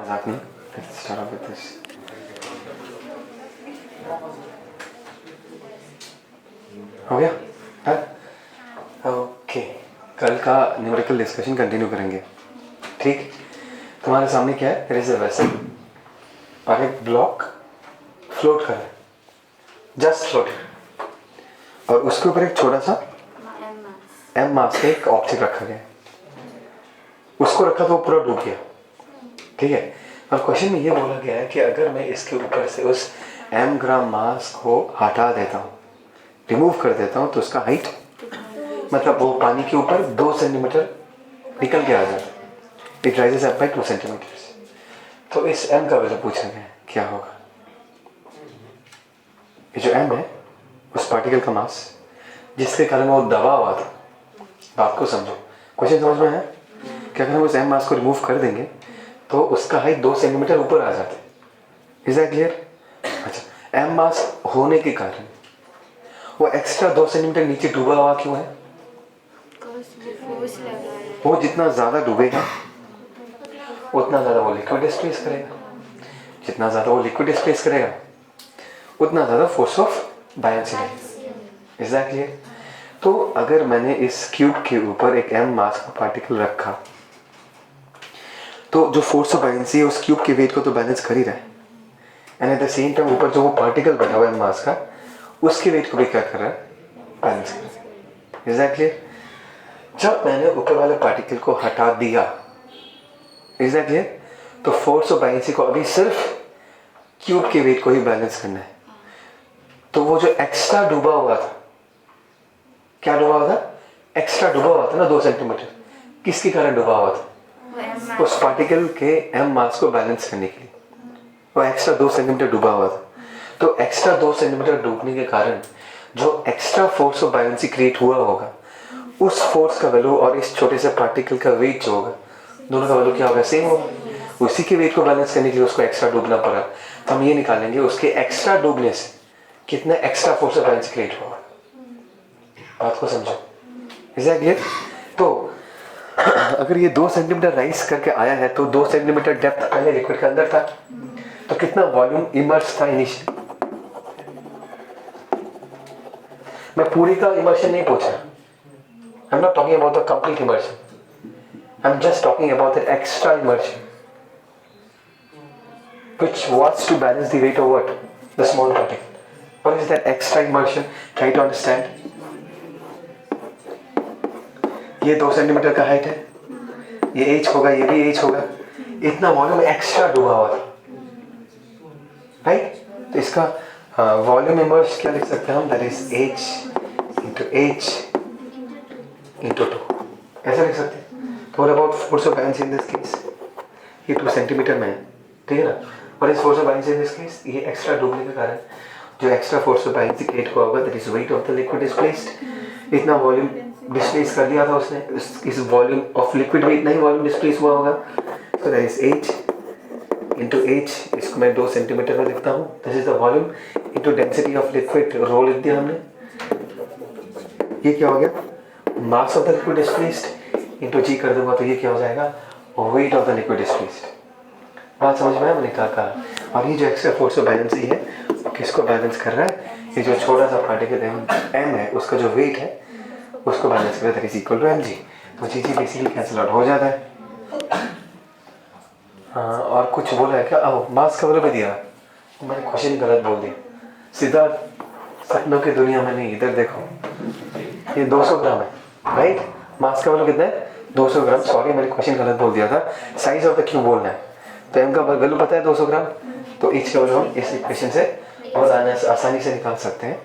मजाक नहीं। Let's start off with this. हो गया? ओके, कल का न्यूमेरिकल डिस्कशन कंटिन्यू करेंगे। ठीक, तुम्हारे सामने क्या है? देयर इज अ वेसल और एक ब्लॉक फ्लोट कर रहा है, जस्ट फ्लोट, और उसके ऊपर एक छोटा सा एम मास का एक ऑब्जेक्ट रखा गया है। उसको रखा तो वो पूरा डूब गया। ठीक है, और क्वेश्चन में ये बोला गया है कि अगर मैं इसके ऊपर से उस एम ग्राम मास को हटा देता हूँ, रिमूव कर देता हूँ, तो उसका हाइट मतलब वो पानी के ऊपर 2 सेंटीमीटर निकल के आ जाता है। It rises up by 2 centimetres. तो इस एम का वैल्यू पूछा गया है, क्या होगा? ये जो एम है उस पार्टिकल का मास जिसके कारण वो दबा हुआ था। बात को समझो, क्वेश्चन समझ में है कि अगर हम उस एम मास को रिमूव कर देंगे तो उसका हाइट 2 सेंटीमीटर ऊपर आ जाता है। Is that clear? अच्छा, एम मास होने के कारण वो एक्स्ट्रा 2 सेंटीमीटर नीचे डूबा हुआ क्यों है? वो जितना ज्यादा डूबेगा उतना ज्यादा वो लिक्विड डिस्प्लेस करेगा, जितना ज्यादा वो लिक्विड डिस्प्लेस करेगा उतना ज्यादा फोर्स ऑफ बायन्सी लगेगा। Is that clear? तो अगर मैंने इस क्यूब के ऊपर एक एम मास का पार्टिकल रखा तो जो फोर्स ऑफ बायन्सी है उस क्यूब के वेट को तो बैलेंस कर ही रहा है, and at the same time ऊपर जो वो पार्टिकल बैठा हुआ है एम मास का उसके वेट को भी क्या कर रहा है? बैलेंस कर रहा है। Is that clear? जब मैंने ऊपर वाले पार्टिकल को हटा दिया, इज दैट क्लियर, तो फोर्स ऑफ बायन्सी को अभी सिर्फ क्यूब के वेट को ही बैलेंस करना है। तो वो जो एक्स्ट्रा डूबा हुआ था, क्या डूबा हुआ था? एक्स्ट्रा डूबा हुआ था ना 2 सेंटीमीटर, किसके कारण डूबा हुआ था? उस पार्टिकल के एम मास को बैलेंस करने के लिए वो एक्स्ट्रा 2 सेंटीमीटर डूबा हुआ था। तो एक्स्ट्रा 2 सेंटीमीटर डूबने के कारण जो extra force of buoyancy create हुआ होगा, उस फोर्स का वैल्यू और इस छोटे से पार्टिकल का वेट जो होगा, दोनों का वैल्यू क्या होगा? सेम होगा। उसी के वेट को बैलेंस करने के लिए उसको एक्स्ट्रा डूबना पड़ा। तो हम ये निकालेंगे उसके एक्स्ट्रा डूबने से कितना extra force of buoyancy create होगा। बात को समझो। Is that clear? तो अगर ये 2 सेंटीमीटर राइज करके आया है तो 2 सेंटीमीटर डेप्थ पहले लिक्विड के अंदर था, तो कितना वॉल्यूम इमर्स था इनिशियली? मैं पूरी का इमर्शन नहीं पूछ रहा। I'm not talking about the complete immersion. I'm just talking about the extra immersion, which was to balance the weight of what? The small particle. What is that extra immersion? Try to understand. ये 2 centimetre का height है, ये H होगा, ये भी H होगा, इतना volume extra डूबा हुआ था, राइट? तो इसका वॉल्यूम इमर्स क्या लिख सकते हैं हम? That is h into H into 2, ऐसा लिख सकते हैं। तो about force of buoyancy in this case, ये 2 सेंटीमीटर में है, ठीक है ना? और इस force of buoyancy in this case, ये एक्स्ट्रा डूबने के कारण जो extra force of buoyancy create हुआ होगा, that is wait of the liquid displaced. इतना वॉल्यूम डिस्प्लेस कर दिया था उसने, इस वॉल्यूम ऑफ लिक्विड में इतना ही वॉल्यूम डिस्प्लेस हुआ होगा। So that is h into h, इसको मैं 2 सेंटीमीटर में लिखता हूँ। This is the volume into density of liquid, rho लिख दिया हमने। ये क्या हो गया? Mass of the liquid displaced into g कर दूंगा तो ये क्या हो जाएगा? Weight of the liquid displaced. बात समझ में आया मैंने क्या कहा? और ये जो एक्स्ट्रा फोर्स ऑफ बायन्सी है किसको बैलेंस कर रहा है? ये जो छोटा सा पार्टिकल एम है उसका जो वेट है उसको बैलेंस कर रहा है, that is equal to M G. तो G G basically cancel out हो जाता है। हाँ, और कुछ बोला है क्या? मास का वैल्यू भी दिया, मैंने क्वेश्चन गलत बोल दिया। सीधा सपनों की दुनिया में नहीं, इधर देखो, ये 200 ग्राम है, राइट? मास का वैल्यू कितना है? 200 ग्राम। सॉरी, मैंने क्वेश्चन गलत बोल दिया था, साइज ऑफ द क्यूब बोलना है। तो एम का वैल्यू पता है 200 ग्राम, तो एच का वैल्यू हम इस इक्वेशन से बहुत आसानी से निकाल सकते हैं।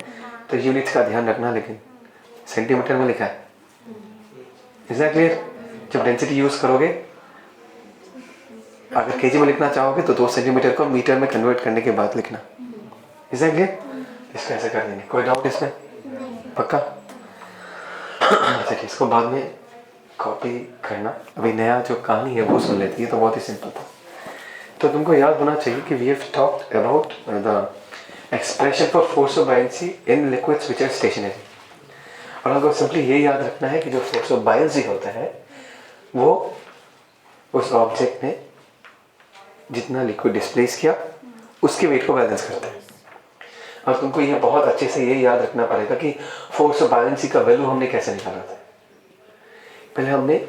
तो यूनिट्स का ध्यान रखना, लेकिन सेंटीमीटर में लिखा है। Is that clear? जब डेंसिटी यूज करोगे, अगर केजी में लिखना चाहोगे तो 2 सेंटीमीटर को मीटर में कन्वर्ट करने के बाद लिखना। Is that clear? इसको ऐसे कर देंगे, कोई डाउट इसमें? पक्का? देखिए, इसको बाद में कॉपी करना, अभी नया जो कहानी है वो सुन लेती है, तो बहुत ही सिंपल था। तो तुमको याद होना चाहिए कि we have talked about the expression for force of buoyancy in liquids which are stationary. और अगर सिंपली ये याद रखना है कि जो फोर्स ऑफ बायन्सी होता है वो उस ऑब्जेक्ट ने जितना लिक्विड डिस्प्लेस किया उसके वेट को बैलेंस करता है। और तुमको ये बहुत अच्छे से ये याद रखना पड़ेगा कि फोर्स ऑफ बायनेंसी का वैल्यू हमने कैसे निकाला था। पहले हमने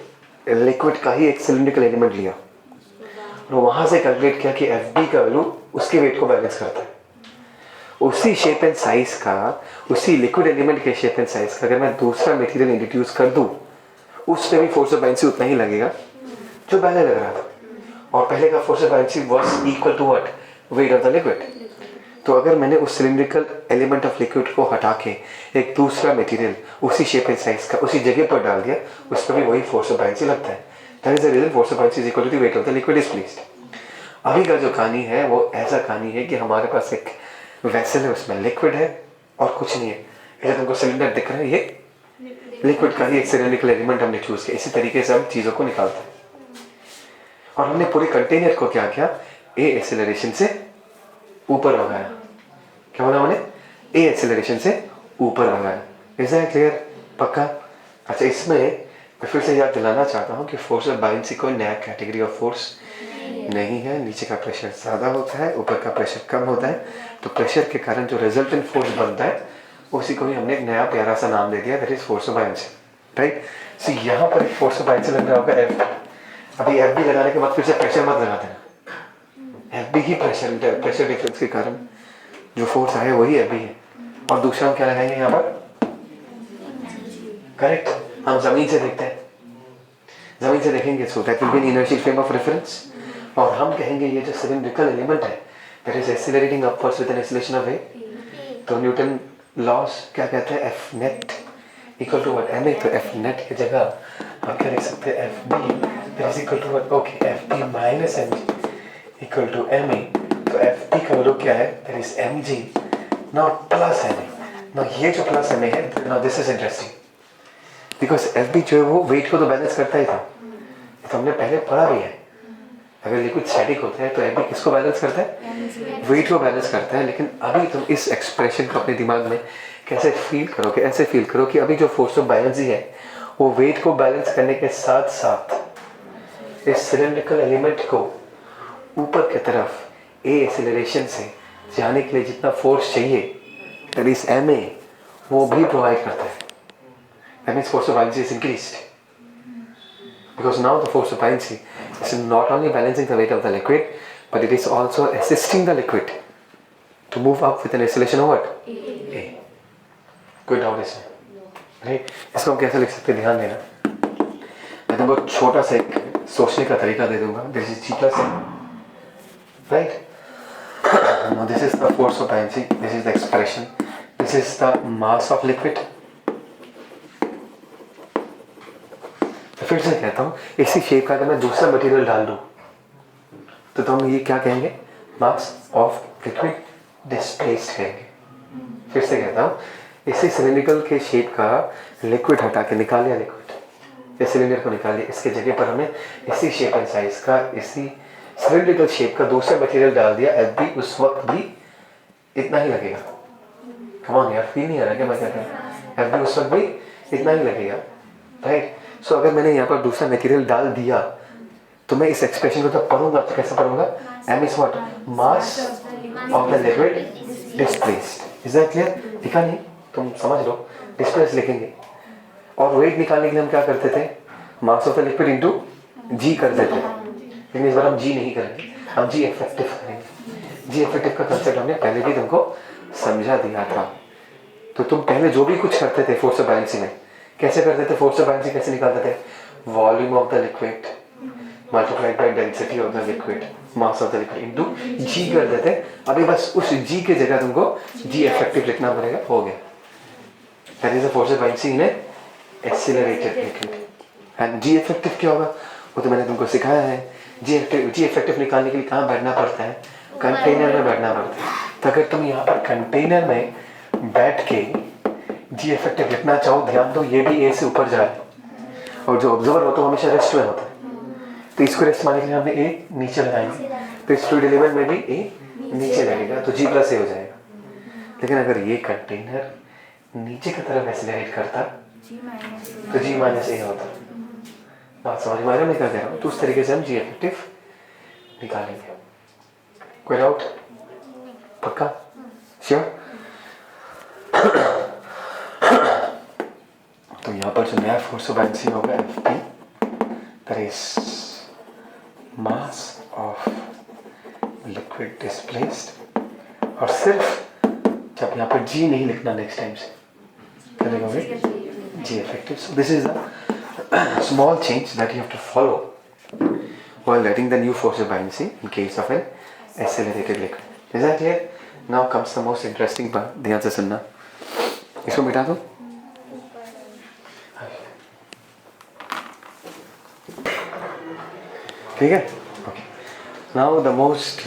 लिक्विड का ही एक सिलिंड्रिकल एलिमेंट लिया और वहां से कैलकुलेट किया कि एफ का वैल्यू उसके वेट को बैलेंस करता है। उसी शेप एंड साइज का, उसी लिक्विड एलिमेंट के शेप एंड साइज का अगर मैं दूसरा मटेरियल इंट्रोड्यूस कर दूं, उस पे भी फोर्स ऑफ बायनेंसी उतना ही लगेगा जो पहले लग रहा था। और पहले का force of buoyancy was equal to what? Weight of the liquid. तो अगर मैंने उस सिलिंड्रिकल एलिमेंट ऑफ लिक्विड को हटा के एक दूसरा मटेरियल उसी शेप एंड साइज का उसी जगह पर डाल दिया, उस पर भी वही फोर्स ऑफ बायनेंसी लगता है। That is the reason force of buoyancy is equal to the weight of the liquid displaced. अभी का जो कहानी है वो ऐसा कहानी है कि हमारे पास एक वेसल है, उसमें लिक्विड है और कुछ नहीं है। जैसे तुमको सिलेंडर दिख रहा है, ये लिक्विड का ही एक सिलिंड्रिकल एलिमेंट हमने चूज किया। इसी तरीके से हम चीजों को निकालते हैं। और हमने पूरे कंटेनर को क्या किया? ए एक्सेलरेशन से ऊपर लगाया। क्या बोला हमने? ए एक्सेलरेशन से ऊपर लगाया। Is that clear? पक्का? अच्छा, इसमें मैं फिर से याद दिलाना चाहता हूँ कि फोर्स ऑफ बायनेंसी कोई नया कैटेगरी ऑफ फोर्स नहीं है। नीचे का प्रेशर ज़्यादा होता है, ऊपर का प्रेशर कम होता है, तो प्रेशर के कारण जो रिजल्टेंट फोर्स बनता है उसी को ही हमने एक नया प्यारा सा नाम दे दिया, that is force of buoyancy. Right? So यहाँ पर एक फोर्स ऑफ बायनेंसी लग रहा होगा एफ। अभी एफ बी लगाने के बाद फिर से प्रेशर मत लगा देना। एफ बी ही प्रेशर डिफरेंस के कारण जो फोर्स है वही एफ बी है। और दूसरा हम क्या लगाएंगे यहाँ पर? करेक्ट, हम जमीन से देखते हैं, जमीन से देखेंगे, so that will be an inertial frame of reference. और हम कहेंगे ये जो सिलिंड्रिकल एलिमेंट है that is accelerating upwards with an acceleration of a. तो न्यूटन लॉस क्या कहते हैं? F net equal to what? M A. तो एफ नेट की जगह हम क्या लिख सकते हैं? F B that is equal to what? Okay, F B minus M G equal to M A. तो एफ बी का वैल्यू क्या है? That is M G not plus M A. Now ये जो प्लस एम ए है, now this is interesting because F B जो है वो वेट को तो बैलेंस करता ही था। तो हमने पहले पढ़ा भी है, अगर लिक्विड स्टैटिक होता है तो एफ बी किसको बैलेंस करता है? वेट को बैलेंस करता है। लेकिन अभी तुम इस एक्सप्रेशन को अपने दिमाग में कैसे फील करोगे? ऐसे फील करो कि अभी जो फोर्स ऑफ बायनेंसी है वो वेट को बैलेंस करने के साथ साथ इस सिलिंड्रिकल एलिमेंट को ऊपर की तरफ ए एक्सेलरेशन से जाने के लिए जितना फोर्स चाहिए, दैट इज एम ए, वो भी प्रोवाइड करता है। That means force of buoyancy is increased because now the force of buoyancy is not only balancing the weight of the liquid, but it is also assisting the liquid to move up with an acceleration of what? A. कोई doubt इसमें? Right? इसको हम कैसे लिख सकते हैं? ध्यान देना। मैं तुमको छोटा सा एक सोचने का तरीका दे दूंगा। This is G plus M, right? Now this is the force of buoyancy, this is the expression, this is the mass of liquid. फिर से कहता हूँ, इसी शेप का अगर मैं दूसरा मटेरियल डाल दूँ तो हम ये क्या कहेंगे? मास ऑफ लिक्विड डिस्प्लेस्ड कहेंगे। फिर से कहता हूँ, इसी सिलिंड्रिकल के शेप का लिक्विड हटा के निकाल लिया, लिक्विड इस सिलिंडर को निकाल लिया, इसके जगह पर हमने इसी शेप एंड साइज का, इसी सिलिंड्रिकल शेप का दूसरा मटेरियल डाल दिया, एफ बी उस वक्त भी इतना ही लगेगा। कम ऑन यार, फील नहीं आ रहा क्या मैं कहता हूँ? एफ बी उस वक्त भी इतना ही लगेगा, राइट? सो अगर मैंने यहाँ पर दूसरा मटेरियल डाल दिया तो मैं इस एक्सप्रेशन को जब पढ़ूंगा तो कैसे पढ़ूंगा? M is what? Mass of the liquid displaced. Is that clear? दिखा नहीं? तुम समझ लो, डिस्प्लेस लिखेंगे। और वेट निकालने के लिए हम क्या करते थे? Mass of the liquid into g कर देते थे। लेकिन इस बार हम जी नहीं करेंगे, हम जी इफेक्टिव करेंगे। जी इफेक्टिव का कंसेप्ट हमने पहले भी तुमको समझा दिया था। तो तुम पहले जो भी कुछ करते थे फोर्स ऑफ बायनेंसी में, कैसे करते थे? फोर्स ऑफ बायनेंसी कैसे निकालते थे? Volume of the liquid multiplied by density of the liquid, mass of the liquid into g कर देते। अभी बस उस जी के जगह तुमको जी इफेक्टिव लिखना पड़ेगा, हो गया। That is the force of buoyancy in accelerated liquid. And g effective क्या होगा वो तो मैंने तुमको सिखाया है। जी इफेक्टिव निकालने के लिए कहाँ बैठना पड़ता है? कंटेनर में बैठना पड़ता है। तो अगर तुम यहाँ पर कंटेनर में बैठ के जी इफेक्टिव लिखना चाहो, ध्यान दो ये भी ए से ऊपर जा रहा है और जो ऑब्जर्वर होता है हमेशा रेस्ट में होता है। तो इसको रेस्ट मारने के लिए हमने ए नीचे लगाएंगे, तो इस फ्लूइड एलिमेंट में भी ए नीचे लगेगा, तो जी प्लस ए हो जाएगा। लेकिन अगर ये कंटेनर नीचे की तरफ एक्सेलरेट करता तो जी माइनस ए होता। बात समझ में आ रहा है मैं क्या कह रहा हूँ? तो उस तरीके से हम जी इफेक्टिव निकालेंगे। कोई डाउट? पक्का? श्योर? तो यहाँ पर जो नया फोर्स ऑफ बायनेंसी होगा F P, that is mass of liquid displaced, और सिर्फ जब यहाँ पर जी नहीं लिखना नेक्स्ट टाइम से, क्या लिखोगे? G effective. So this is a small change that you have to follow while writing the new force of buoyancy in case of an accelerated liquid. Is that clear? Now comes the most interesting part. ध्यान से सुनना. इसको मिटा दो. ठीक है? Okay. Now the most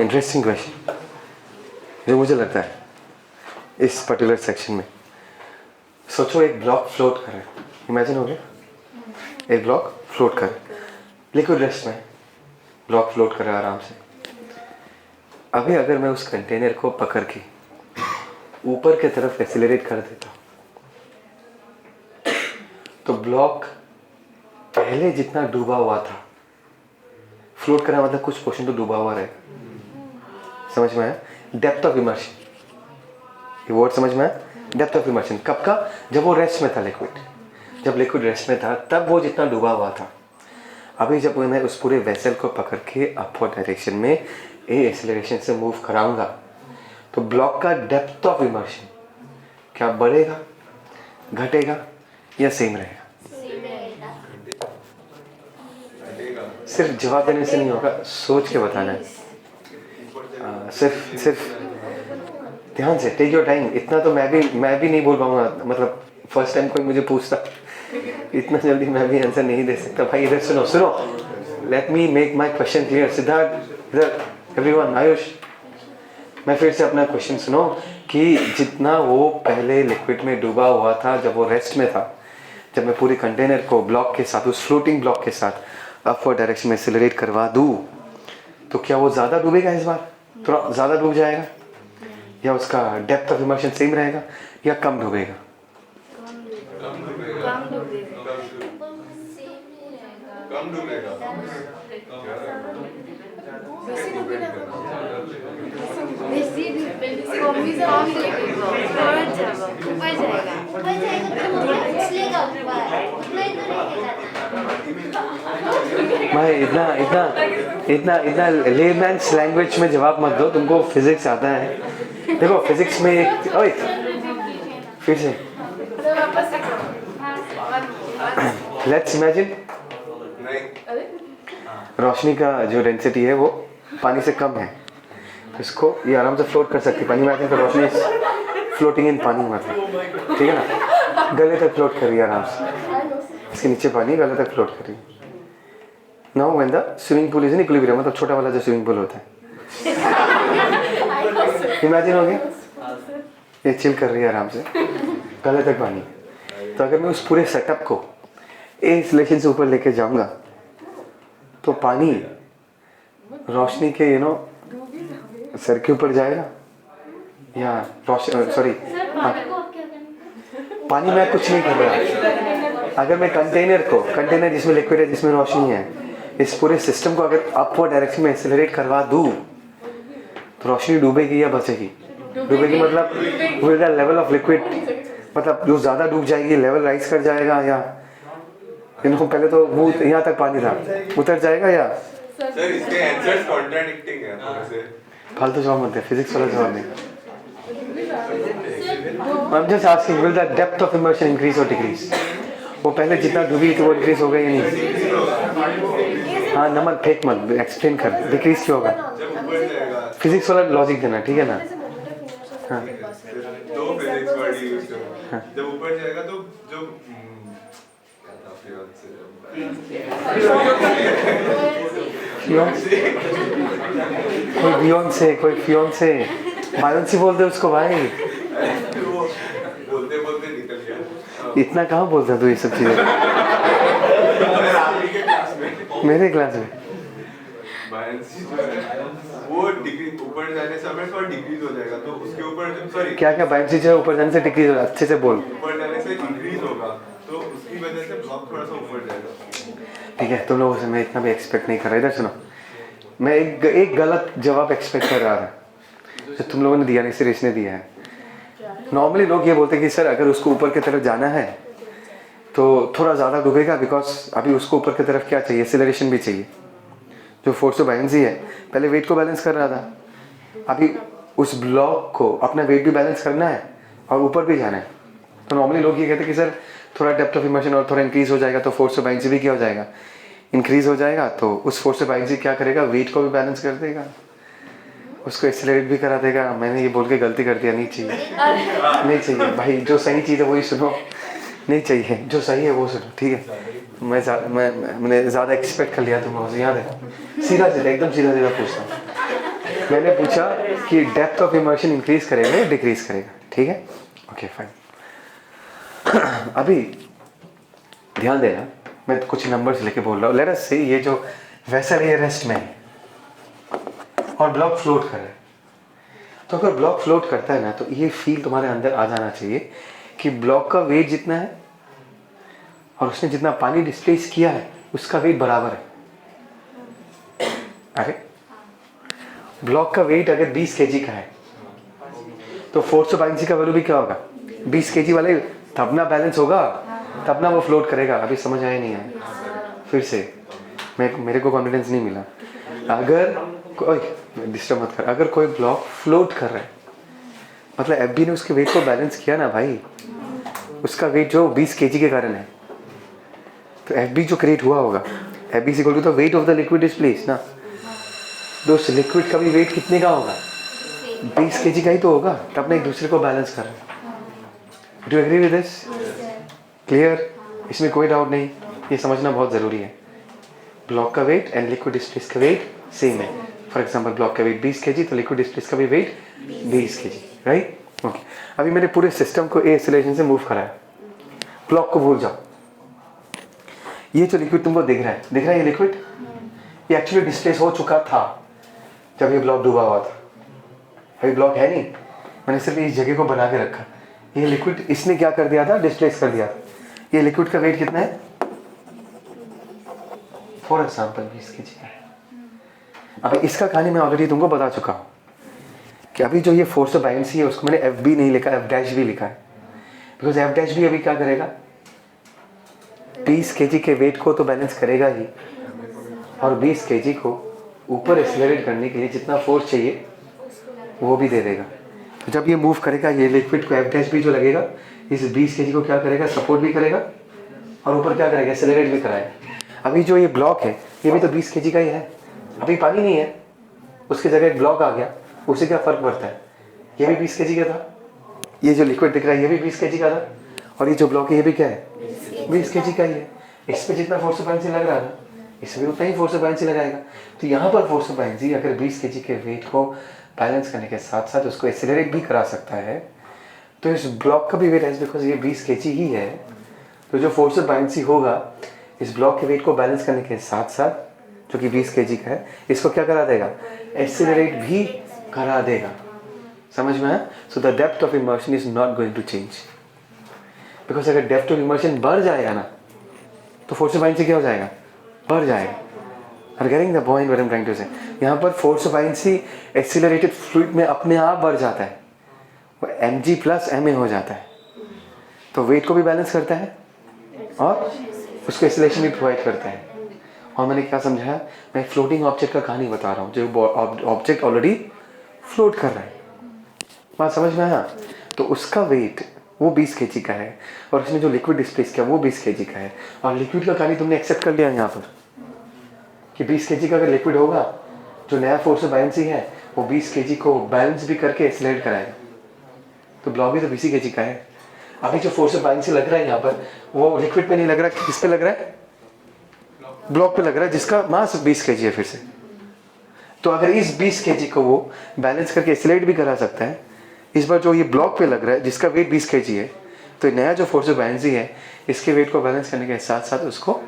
interesting question जो मुझे लगता है इस पर्टिकुलर सेक्शन में. सोचो एक ब्लॉक फ्लोट कर रहा है. इमेजिन हो गया? एक ब्लॉक फ्लोट कर रहा है. लिक्विड रेस्ट में ब्लॉक फ्लोट कर रहा है आराम से. अभी अगर मैं उस कंटेनर को पकड़ के ऊपर की तरफ एक्सेलरेट कर देता तो ब्लॉक पहले जितना डूबा हुआ था, फ्लोट करना मतलब कुछ पोर्शन तो डूबा हुआ रहेगा. समझ में आया? डेप्थ ऑफ इमर्शन, ये वर्ड समझ में आया? डेप्थ ऑफ इमर्शन कब का? जब वो रेस्ट में था लिक्विड. जब लिक्विड रेस्ट में था तब वो जितना डूबा हुआ था. अभी जब मैं उस पूरे वेसल को पकड़ के अपवर्ड डायरेक्शन में ए एक्सेलरेशन से मूव कराऊंगा तो ब्लॉक का डेप्थ ऑफ इमर्शन क्या बढ़ेगा, घटेगा या सेम रहेगा? सिर्फ जवाब देने से नहीं होगा, सोच के बताना है. सिर्फ ध्यान से, टेक योर टाइम. इतना तो मैं भी नहीं बोल पाऊंगा. मतलब फर्स्ट टाइम कोई मुझे पूछता इतना जल्दी मैं भी आंसर नहीं दे सकता. भाई इधर सुनो. Let me make my question clear. Siddharth, इधर, एवरीवन, आयुष, मैं फिर से अपना क्वेश्चन सुनो कि जितना वो पहले लिक्विड में डूबा हुआ था जब वो रेस्ट में था, जब मैं पूरे कंटेनर को ब्लॉक के साथ, उस फ्लोटिंग ब्लॉक के साथ अपवर्ड डायरेक्शन में एक्सेलरेट करवा दूँ तो क्या वो ज़्यादा डूबेगा? इस बार थोड़ा ज़्यादा डूब जाएगा, या उसका डेप्थ ऑफ इमर्शन सेम रहेगा, या कम डूबेगा? कम डूबेगा. भाई इतना लेमैन्स लैंग्वेज में जवाब मत दो. तुमको फिजिक्स आता है. देखो फिजिक्स में ओए फिर से लेट्स इमेजिन रोशनी का जो डेंसिटी है वो पानी से कम है. इसको ये आराम से फ्लोट कर सकती है. पानी में आते हैं तो रोशनी फ्लोटिंग इन पानी में आती है. ठीक है ना? गले तक फ्लोट कर रही है आराम से. इसके नीचे पानी, गले तक फ्लोट कर रही है. Now when the swimming pool is in equilibrium, मतलब छोटा वाला जो स्विमिंग पूल होता है, इमेजिन हो गया? ये चिल कर रही है आराम से, गले तक पानी. तो अगर मैं उस पूरे सेटअप को इस रिलेशन से ऊपर लेके जाऊंगा तो पानी रोशनी के सर के ऊपर जाएगा, या सॉरी पानी में कुछ नहीं कर रहा. अगर मैं कंटेनर जिसमें लिक्विड है, जिसमें रोशनी है, इस पूरे सिस्टम को अगर अपवर्ड डायरेक्शन में एक्सेलरेट करवा दूं तो रोशनी डूबेगी या बचेगी? डूबेगी. मतलब will the level of liquid, मतलब जो ज़्यादा डूब जाएगी, लेवल राइज कर जाएगा, या पहले तो वो यहाँ तक पानी था, उतर जाएगा, या सर इसके आंसर्स कॉन्ट्राडिक्टिंग है थोड़े से. फालतू जवाब मत दे, फिजिक्स वाला जवाब नहीं. I'm just asking, will the depth of immersion increase or decrease? वो पहले जितना डूबी थी वो डिक्रीज हो गई या नहीं? हाँ, नमक फेंक मत, एक्सप्लेन कर. डिक्रीज क्यों होगा? फिजिक्स वाला लॉजिक देना, ठीक है ना? हाँ. दो फिजिक्स वर्ड यूज करो. जब ऊपर जाएगा तो जो कोई बियॉन्से, कोई फियोन्से, बायोन्सी बोलते उसको भाई. बोलते निकल गया. इतना कहाँ बोलता तू ये सब चीजें? मेरे क्लास में वो डिग्री ऊपर जाने से हमें थोड़ा डिक्रीज हो जाएगा, तो उसके ऊपर सॉरी क्या बायोन्सी जो है ऊपर जाने से डिक्रीज होगा. अच्छे से बोल. ऊपर जाने से इंक्रीज होगा तो उसकी वजह से ब्लॉक थोड़ा सा ऊपर जाएगा. ठीक है, तुम लोगों से मैं इतना भी एक्सपेक्ट नहीं कर रहा. इधर सुनो, मैं एक गलत जवाब एक्सपेक्ट कर रहा था जो तुम लोगों ने दिया नहीं, सिर्फ इसने दिया है। नॉर्मली लोग ये बोलते हैं कि सर अगर उसको ऊपर की तरफ जाना है तो थोड़ा ज़्यादा डूबेगा, बिकॉज अभी उसको ऊपर की तरफ क्या चाहिए, एक्सेलरेशन भी चाहिए। जो फोर्स ऑफ बायनेंसी है पहले वेट को बैलेंस कर रहा था, अभी उस ब्लॉक को अपना वेट भी बैलेंस करना है और ऊपर भी जाना है। तो नॉर्मली लोग ये कहते हैं कि सर थोड़ा डेप्थ ऑफ इमर्शन और थोड़ा इंक्रीज हो जाएगा तो फोर्स ऑफ बायनेंसी भी क्या हो जाएगा, इंक्रीज हो जाएगा। तो उस फोर्स ऑफ बायनेंसी क्या करेगा, वेट को भी बैलेंस कर देगा, उसको एक्सेलरेट भी करा देगा। मैंने ये बोल के गलती कर दिया, नहीं चाहिए, नहीं चाहिए भाई, जो सही चीज़ है वही सुनो, नहीं चाहिए, जो सही है वो सुनो, ठीक है। मैंने ज़्यादा एक्सपेक्ट कर लिया तुम लोगों से। याद है सीधा एकदम सीधा पूछता हूँ। मैंने पूछा कि डेप्थ ऑफ इमर्शन इंक्रीज करेगा या डिक्रीज करेगा, ठीक है, ओके फाइन। अभी ध्यान देना, मैं कुछ नंबर्स लेके बोल रहा हूँ। लेट अस से ये जो वेसल ये रेस्ट में है और ब्लॉक फ्लोट कर रहा है, तो अगर ब्लॉक फ्लोट करता है ना तो ये फील तुम्हारे अंदर आ जाना चाहिए कि ब्लॉक का वेट जितना है और उसने जितना पानी डिस्प्लेस किया है उसका वेट बराबर है। अरे ब्लॉक का वेट अगर 20 kg का है तो फोर्स ऑफ बायनेंसी का वैल्यू भी क्या होगा, 20 kg वाले, तब ना बैलेंस होगा, तब ना वो फ्लोट करेगा। अभी समझ आया नहीं है, फिर से मेरे को कॉन्फिडेंस नहीं मिला। अगर कोई डिस्टर्ब मत कर, अगर कोई ब्लॉक फ्लोट कर रहा है मतलब एफबी ने उसके वेट को बैलेंस किया ना भाई, उसका वेट जो 20 kg के कारण है, तो एफबी जो क्रिएट हुआ होगा, F B equal to the weight of the liquid displaced ना, तो उस लिक्विड का भी वेट कितने का होगा, 20 kg का ही तो होगा, तब ना एक दूसरे को बैलेंस कर रहा है। Do you agree with this? Clear? इसमें कोई डाउट नहीं, ये समझना बहुत ज़रूरी है। ब्लॉक का वेट एंड लिक्विड डिस्प्लेस का वेट सेम है। फॉर एग्जांपल ब्लॉक का वेट 20 kg तो लिक्विड डिस्प्लेस का भी वेट 20 kg, राइट, ओके। अभी मैंने पूरे सिस्टम को ए एक्सेलरेशन से मूव कराया, ब्लॉक को भूल जाओ। ये जो लिक्विड तुमको दिख रहा है ये लिक्विड, ये एक्चुअली डिस्प्लेस हो चुका था जब ये ब्लॉक डूबा हुआ था। अभी ब्लॉक है नहीं, मैंने सिर्फ इस जगह को बना के रखा। ये लिक्विड इसने क्या कर दिया था, डिस्प्लेस कर दिया था। ये लिक्विड का वेट कितना है, फॉर एग्जाम्पल 20 kg है। अभी इसका कहानी मैं ऑलरेडी तुमको बता चुका हूँ कि अभी जो ये फोर्स ऑफ बायनेंसी है उसको मैंने एफ बी नहीं लिखा, एफ डैश भी लिखा है, बिकॉज एफ डैश भी अभी क्या करेगा, 20 kg के वेट को तो बैलेंस करेगा ही, और 20 kg को ऊपर एक्सेलरेट करने के लिए जितना फोर्स चाहिए वो भी दे देगा। तो जब ये मूव करेगा, ये लिक्विड को एफ डैश भी जो लगेगा इस 20 kg को क्या करेगा, सपोर्ट भी करेगा और ऊपर क्या करेगा, एक्सेलरेट भी कराएगा। अभी जो ये ब्लॉक है ये भी तो 20 kg का ही है, अभी पानी नहीं है, उसकी जगह एक ब्लॉक आ गया, उससे क्या फ़र्क पड़ता है, ये भी 20 kg का था, ये जो लिक्विड दिख रहा है ये भी 20 kg का था, और ये जो ब्लॉक है ये भी क्या है, 20 kg का ही है। इस पर जितना फोर्स ऑफ बायनेंसी लग रहा था इसमें उतना ही फोर्स ऑफ बायनेंसी लगाएगा। तो यहाँ पर फोर्स ऑफ बायनेंसी अगर 20 kg के वेट को बैलेंस करने के साथ साथ उसको एक्सेलरेट भी करा सकता है, तो इस ब्लॉक का भी वेट है, बिकॉज ये 20 kg ही है, तो जो फोर्स ऑफ बायनेंसी होगा इस ब्लॉक के वेट को बैलेंस करने के साथ साथ जो कि 20 kg का है, इसको क्या करा देगा, एक्सेलरेट भी करा देगा। समझ में है? So the depth of immersion is not going to change, because अगर डेप्थ ऑफ इमर्शन बढ़ जाएगा ना तो फोर्स ऑफ बायनेंसी क्या हो जाएगा, बढ़ जाएगा। Are getting the point what I am trying to say? यहाँ पर force of buoyancy accelerated fluid में अपने आप बढ़ जाता है, वो mg + ma हो जाता है, तो वेट को भी बैलेंस करता है और उसको एक्सेलरेशन भी प्रोवाइड करता है। और मैंने क्या समझाया, मैं फ्लोटिंग ऑब्जेक्ट का कहानी बता रहा हूँ, जो ऑब्जेक्ट ऑलरेडी फ्लोट कर रहा है, बात समझ में आया? तो उसका वेट वो 20 kg का है और उसने जो लिक्विड डिस्प्लेस किया वो 20 kg का है, और लिक्विड का कहानी तुमने एक्सेप्ट कर लिया यहाँ पर कि 20 kg का अगर लिक्विड होगा, जो नया फोर्स ऑफ बायनेंसी है वो 20 kg को बैलेंस भी करके एक्सेलरेट कराएगा, तो ब्लॉक भी तो 20 kg का है। अभी जो फोर्स ऑफ बायनेंसी लग रहा है यहाँ पर वो लिक्विड पे नहीं लग रहा, किस पे लग रहा है, ब्लॉक पे लग रहा है, जिसका मास 20 kg है फिर से। तो अगर इस 20 kg को वो बैलेंस करके एक्सेलरेट भी करा सकता है, इस बार जो ये ब्लॉक पे लग रहा है जिसका वेट 20 kg है, तो नया जो फोर्स ऑफ बायनेंसी है इसके वेट को बैलेंस करने के साथ साथ उसको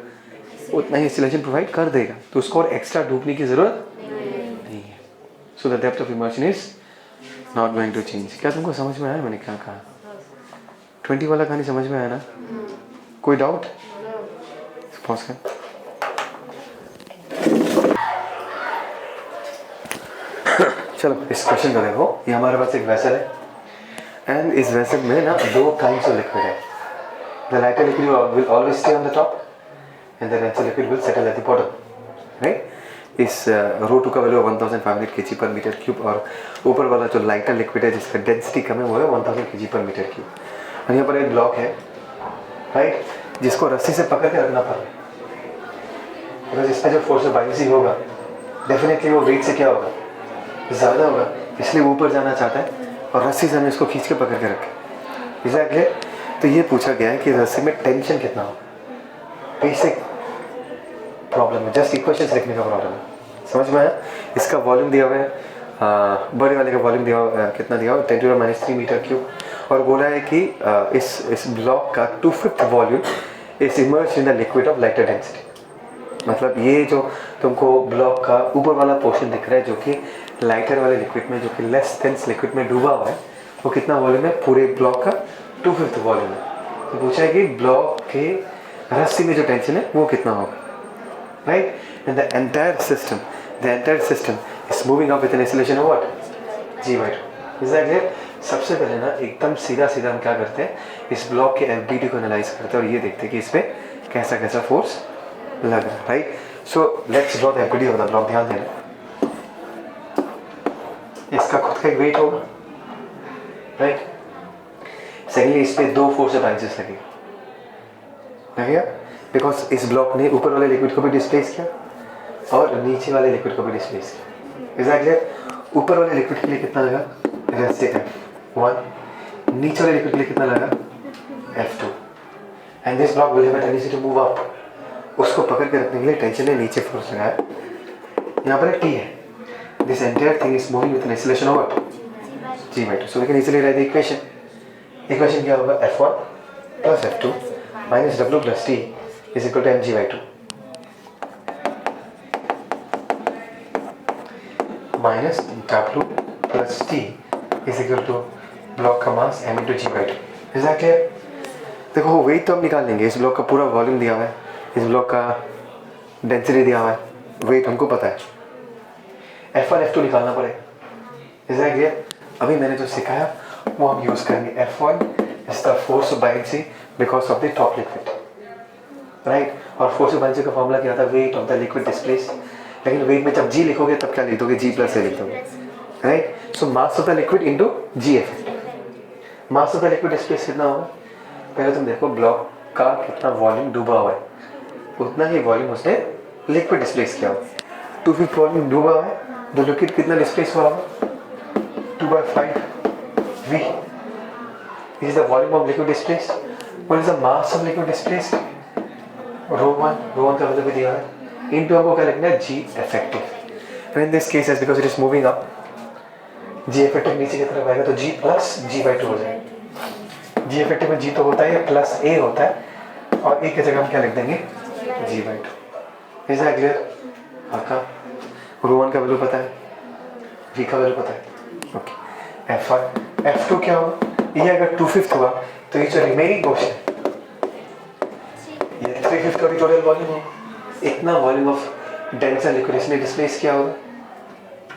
उतना ही एक्सेलरेशन प्रोवाइड कर देगा, तो उसको और एक्स्ट्रा डूबने की जरूरत नहीं है। So the depth of immersion is not going to change. क्या तुमको समझ में आया मैंने क्या कहा? 20 वाला कहानी समझ में आया ना? कोई डाउट? पॉज कर। चलो इस क्वेश्चन को देखो, ये हमारे पास एक वेसल है एंड इस वेसल में ना 2 काइंड्स ऑफ लिक्विड है. The lighter liquid will always stay on the top and the denser liquid will settle at the bottom, right. इस रो 2 का वैल्यू 1500 kg पर मीटर क्यूब और ऊपर वाला जो लाइटर लिक्विड है जिसका डेंसिटी कम है वो है 1000 kg पर मीटर क्यूब. और यहाँ पर एक ब्लॉक है, राइट, जिसको रस्सी से पकड़ के रखना पड़ रहा है बिकॉज इस पर जो फोर्स ऑफ बाइंसी होगा डेफिनेटली वो वेट से क्या होगा, ज़्यादा होगा, इसलिए वो ऊपर जाना चाहता है और रस्सी से हमें इसको खींच के पकड़ के रखें. एग्जैक्टली. तो ये पूछा गया है कि रस्सी में टेंशन कितना हो. बेसिक प्रॉब्लम है, जस्ट इक्वेशंस लिखने का प्रॉब्लम है. समझ में आया. इसका वॉल्यूम दिया हुआ है, बड़े वाले का वॉल्यूम दिया हुआ कितना दिया हुआ 10⁻³ मीटर क्यूब और बोला है कि इस ब्लॉक का 2/5 volume is emerged in the liquid of lighter density. मतलब ये जो तुमको ब्लॉक का ऊपर वाला पोर्शन दिख रहा है जो कि लाइटर वाले लिक्विड में, जो कि लेस डेंस लिक्विड में डूबा हुआ है, वो कितना वॉल्यूम है, पूरे ब्लॉक का 2/5 वॉल्यूम है. तो पूछा है कि ब्लॉक के रस्सी में जो टेंशन है वो कितना होगा, right. And the entire system is moving up with an acceleration of what, g/2. Exactly. सबसे पहले ना एकदम सीधा हम क्या करते हैं, इस ब्लॉक के FBD को एनालाइज करते हैं और ये देखते हैं कि इस पर कैसा फोर्स लग रहा है, right. So let's draw the FBD of the block. ध्यान देना, इसका खुद का एक वेट होगा, राइट. सेकेंडली इस पे 2 फोर्स ऑफ बाइंसेस लगेगा बिकॉज इस ब्लॉक ने ऊपर वाले लिक्विड को भी डिस्प्लेस किया और नीचे वाले लिक्विड को भी डिस्प्लेस किया. एग्जैक्टली. ऊपर वाले लिक्विड के लिए कितना लगा, F1. नीचे वाले लिक्विड के लिए कितना लगा, F2. And this block will have a tendency to move up. उसको पकड़ के रखने के लिए टेंशन ने नीचे फोर्स लगाया. यहाँ पर एक T है. This entire thing is moving with an acceleration of what, g/2. So we can easily write the equation क्या होगा, F1 plus F2 minus W plus T is equal to mg/2 minus W plus T is equal to block का मास m into g/2. Exactly. देखो wait तो हम निकाल लेंगे, इस block का पूरा वॉल्यूम दिया हुआ है, इस ब्लॉक का डेंसिटी दिया हुआ है, वेट हमको पता है. F1 F2 निकालना पड़ेगा. एग्जैक्टली. अभी मैंने जो सिखाया वो हम यूज़ करेंगे. F1 is the force of buoyancy because of the top liquid, right. और force of buoyancy का फॉर्मूला क्या था, weight of the liquid displaced. लेकिन weight में जब G लिखोगे तब क्या लिख दोगे, G plus A लिख दोगे, right. So mass of the liquid into G effective. mass of the liquid displaced कितना होगा, पहले तुम देखो ब्लॉक का कितना वॉल्यूम डूबा हुआ है, उतना ही वॉल्यूम उसने लिक्विड डिस्प्लेस किया हुआ. 2/5 वॉल्यूम डूबा हुआ है, तो लिक्विड कितना डिस्प्लेस हुआ होगा, 2/5 V is the volume of liquid displaced. What is the mass of liquid displaced? ρ1 का मतलब भी दिया है, into हमको क्या लिखना है, G effective. In this case as because it is moving up, G effective नीचे की तरफ आएगा तो G plus g/2 हो जाएगा. G effective में G तो होता है प्लस A होता है और A की जगह हम क्या लिख देंगे, g/2. Is that clear? आपका ρ1 का वैल्यू पता है, V का वैल्यू पता है, ओके. F1 F2 क्या होगा, ये अगर 2/5 हुआ तो ये जो रिमेनिंग पोर्शन है ये 3/5 का भी टोटल वॉल्यूम होगा. इतना वॉल्यूम ऑफ डेंसर लिक्विड इसने डिस्प्लेस किया होगा.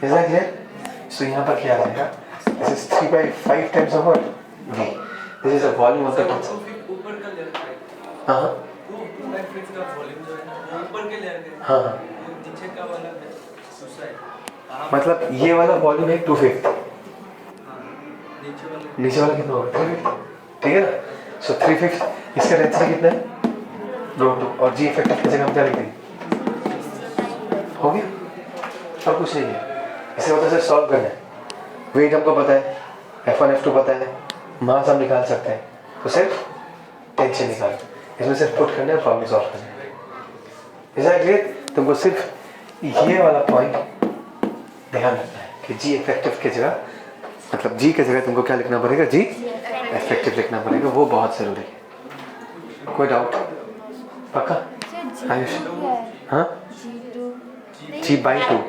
Is that clear? सो यहाँ पर क्या आ जाएगा, this is 3/5 times of what, V. This is the volume of the denser. ऊपर का लेयर है. हां वो 2/5 का वॉल्यूम जो है ना, वो ऊपर के लेयर है. हां नीचे का वाला दूसरा है. मतलब ये वाला वॉल्यूम है 2/5, नीचे वाला कितना होगा, 3/5, ठीक है ना. सो 3/5 इसका डेंसिटी कितना है, ρ2 और G इफेक्टिव की जगह हम क्या लिख देंगे, हो गया. और कुछ नहीं है, इसे मतलब से सॉल्व करना है. वेट हमको पता है, F1 F2 पता है, मास हम निकाल सकते हैं, तो सिर्फ टेंशन निकाल, इसमें सिर्फ पुट करना है, प्रॉब्लम सॉल्व करना है. एग्जैक्टली. तुमको सिर्फ ये वाला पॉइंट ध्यान रखना है कि G इफेक्टिव की जगह, मतलब G की जगह तुमको क्या लिखना पड़ेगा, G इफेक्टिव लिखना पड़ेगा, वो बहुत ज़रूरी है. कोई डाउट? पक्का आयुष? हाँ, G/2